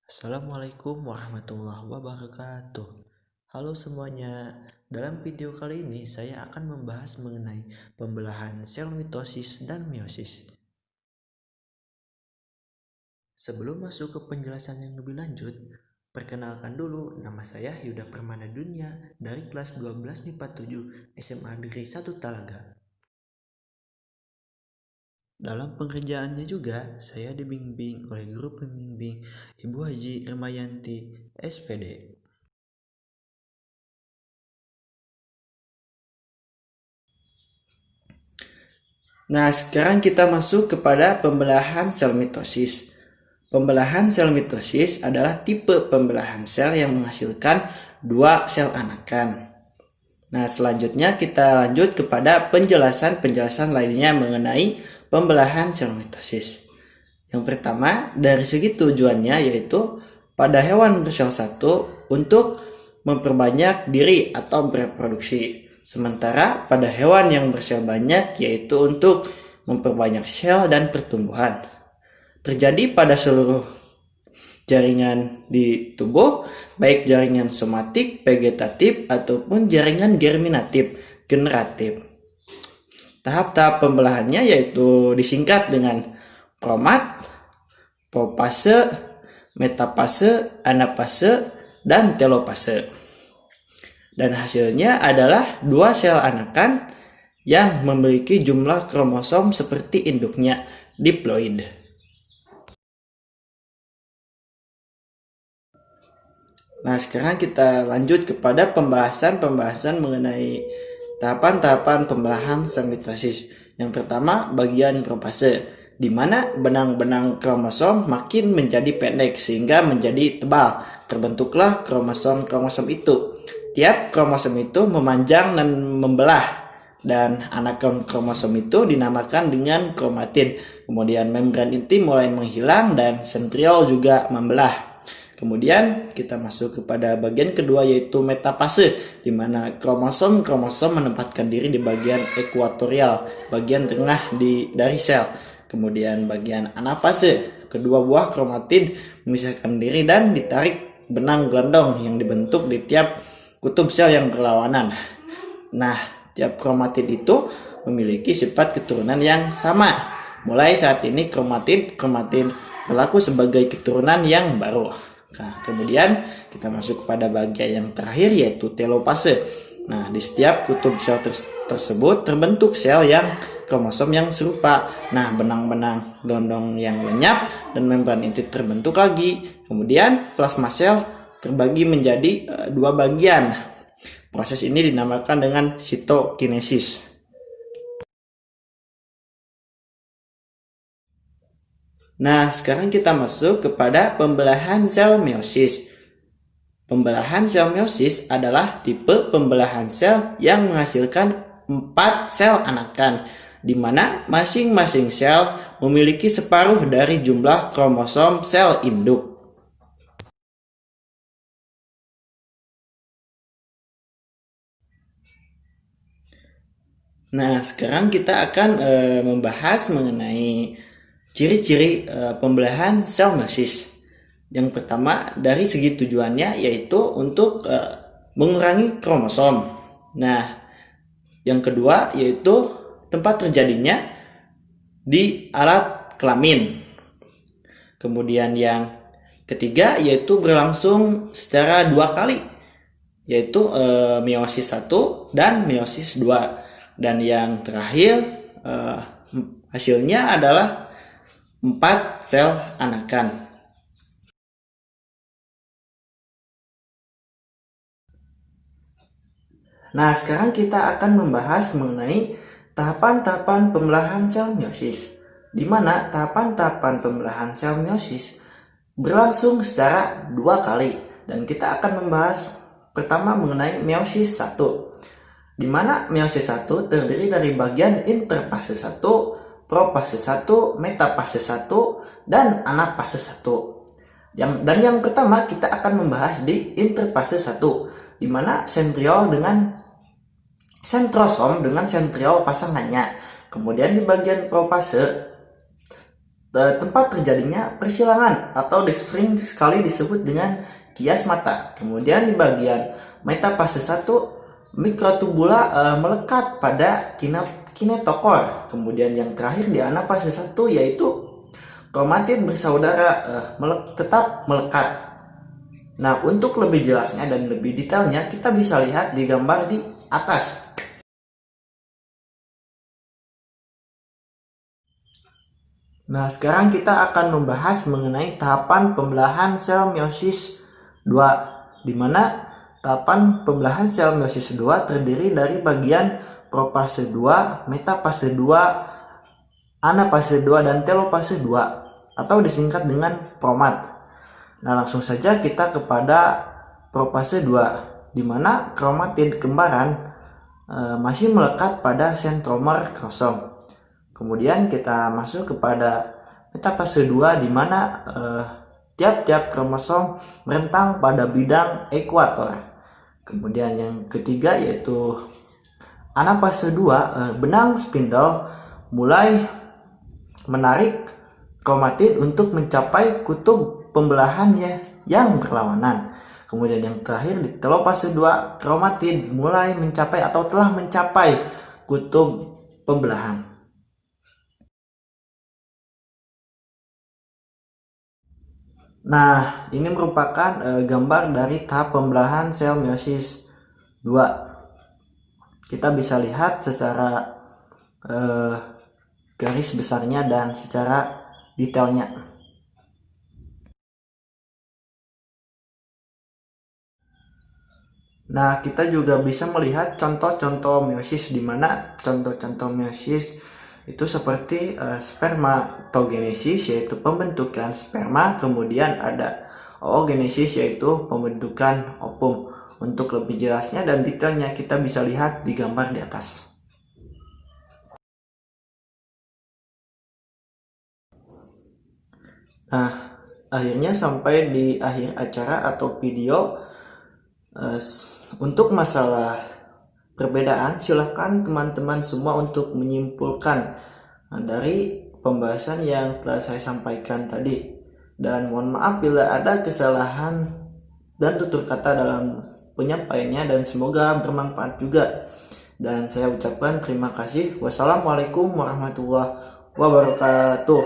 Assalamualaikum warahmatullahi wabarakatuh. Halo semuanya, dalam video kali ini saya akan membahas mengenai pembelahan sel mitosis dan meiosis. Sebelum masuk ke penjelasan yang lebih lanjut, perkenalkan dulu, nama saya Yuda Permana Dunia dari kelas 12 MIPA 7 SMA Negeri 1 Talaga. Dalam pengerjaannya juga, saya dibimbing oleh guru pembimbing Ibu Haji Irmayanti, SPD. Nah, sekarang kita masuk kepada pembelahan sel mitosis. Pembelahan sel mitosis adalah tipe pembelahan sel yang menghasilkan dua sel anakan. Nah, selanjutnya kita lanjut kepada penjelasan-penjelasan lainnya mengenai pembelahan sel mitosis. Yang pertama, dari segi tujuannya yaitu pada hewan bersel satu untuk memperbanyak diri atau bereproduksi. Sementara pada hewan yang bersel banyak yaitu untuk memperbanyak sel dan pertumbuhan. Terjadi pada seluruh jaringan di tubuh, baik jaringan somatik, vegetatif, ataupun jaringan germinatif, generatif. Tahap-tahap pembelahannya yaitu disingkat dengan kromat, profase, metafase, anafase, dan telofase. Dan hasilnya adalah dua sel anakan yang memiliki jumlah kromosom seperti induknya, diploid. Nah, sekarang kita lanjut kepada pembahasan mengenai tahapan-tahapan pembelahan sel mitosis. Yang pertama, bagian profase, di mana benang-benang kromosom makin menjadi pendek sehingga menjadi tebal. Terbentuklah kromosom-kromosom itu. Tiap kromosom itu memanjang dan membelah, dan anakan kromosom itu dinamakan dengan kromatid. Kemudian membran inti mulai menghilang dan sentriol juga membelah. Kemudian kita masuk kepada bagian kedua yaitu metafase, di mana kromosom menempatkan diri di bagian ekuatorial, bagian tengah dari sel. Kemudian bagian anafase, kedua buah kromatid memisahkan diri dan ditarik benang gelondong yang dibentuk di tiap kutub sel yang berlawanan. Nah, tiap kromatid itu memiliki sifat keturunan yang sama. Mulai saat ini kromatid berlaku sebagai keturunan yang baru. Nah, kemudian kita masuk kepada bagian yang terakhir yaitu telofase. Nah, di setiap kutub sel tersebut terbentuk sel yang kromosom yang serupa. Nah, benang-benang gelondong yang lenyap dan membran inti terbentuk lagi. Kemudian plasma sel terbagi menjadi dua bagian. Proses ini dinamakan dengan sitokinesis. Nah, sekarang kita masuk kepada pembelahan sel meiosis. Pembelahan sel meiosis adalah tipe pembelahan sel yang menghasilkan 4 sel anakan, di mana masing-masing sel memiliki separuh dari jumlah kromosom sel induk. Nah, sekarang kita akan membahas mengenai ciri-ciri pembelahan sel meiosis. Yang pertama, dari segi tujuannya yaitu untuk mengurangi kromosom. Nah, yang kedua yaitu tempat terjadinya di alat kelamin. Kemudian yang ketiga yaitu berlangsung secara dua kali, yaitu meiosis 1 dan meiosis 2. Dan yang terakhir hasilnya adalah 4 sel anakan. Nah, sekarang kita akan membahas mengenai tahapan-tahapan pembelahan sel meiosis, di mana tahapan-tahapan pembelahan sel meiosis berlangsung secara dua kali. Dan kita akan membahas pertama mengenai meiosis 1. Di mana meiosis 1 terdiri dari bagian interfase 1, profase 1, metafase 1, dan anafase 1. Dan yang pertama kita akan membahas di interfase 1, di mana sentriol dengan sentrosom dengan sentriol pasangannya. Kemudian di bagian profase tempat terjadinya persilangan atau sering sekali disebut dengan kias mata. Kemudian di bagian metafase 1, mikrotubula melekat pada kinetokor. Kemudian yang terakhir di anafase 1 yaitu kromatid bersaudara tetap melekat. Nah, untuk lebih jelasnya dan lebih detailnya kita bisa lihat di gambar di atas. Nah, sekarang kita akan membahas mengenai tahapan pembelahan sel meiosis 2, di mana tahapan pembelahan sel meiosis 2 terdiri dari bagian profase 2, metafase 2, anafase 2, dan telofase 2, atau disingkat dengan PROMAT. Nah, langsung saja kita kepada profase 2, di mana kromatid kembaran masih melekat pada sentromer krosom. Kemudian kita masuk kepada metafase 2, di mana tiap-tiap kromosom merentang pada bidang ekuator. Kemudian yang ketiga yaitu anafase 2, benang spindle mulai menarik kromatid untuk mencapai kutub pembelahannya yang berlawanan. Kemudian yang terakhir di telofase 2, kromatid mulai mencapai atau telah mencapai kutub pembelahan. Nah, ini merupakan gambar dari tahap pembelahan sel meiosis 2. Kita bisa lihat secara garis besarnya dan secara detailnya. Nah, kita juga bisa melihat contoh-contoh meiosis, di mana contoh-contoh meiosis itu seperti spermatogenesis yaitu pembentukan sperma, kemudian ada oogenesis yaitu pembentukan ovum. Untuk lebih jelasnya dan detailnya kita bisa lihat di gambar di atas. Nah, akhirnya sampai di akhir acara atau video. Untuk masalah perbedaan, silahkan teman-teman semua untuk menyimpulkan dari pembahasan yang telah saya sampaikan tadi. Dan mohon maaf bila ada kesalahan dan tutur kata dalam penyampaiannya, dan semoga bermanfaat juga. Dan saya ucapkan terima kasih. Wassalamualaikum warahmatullahi wabarakatuh.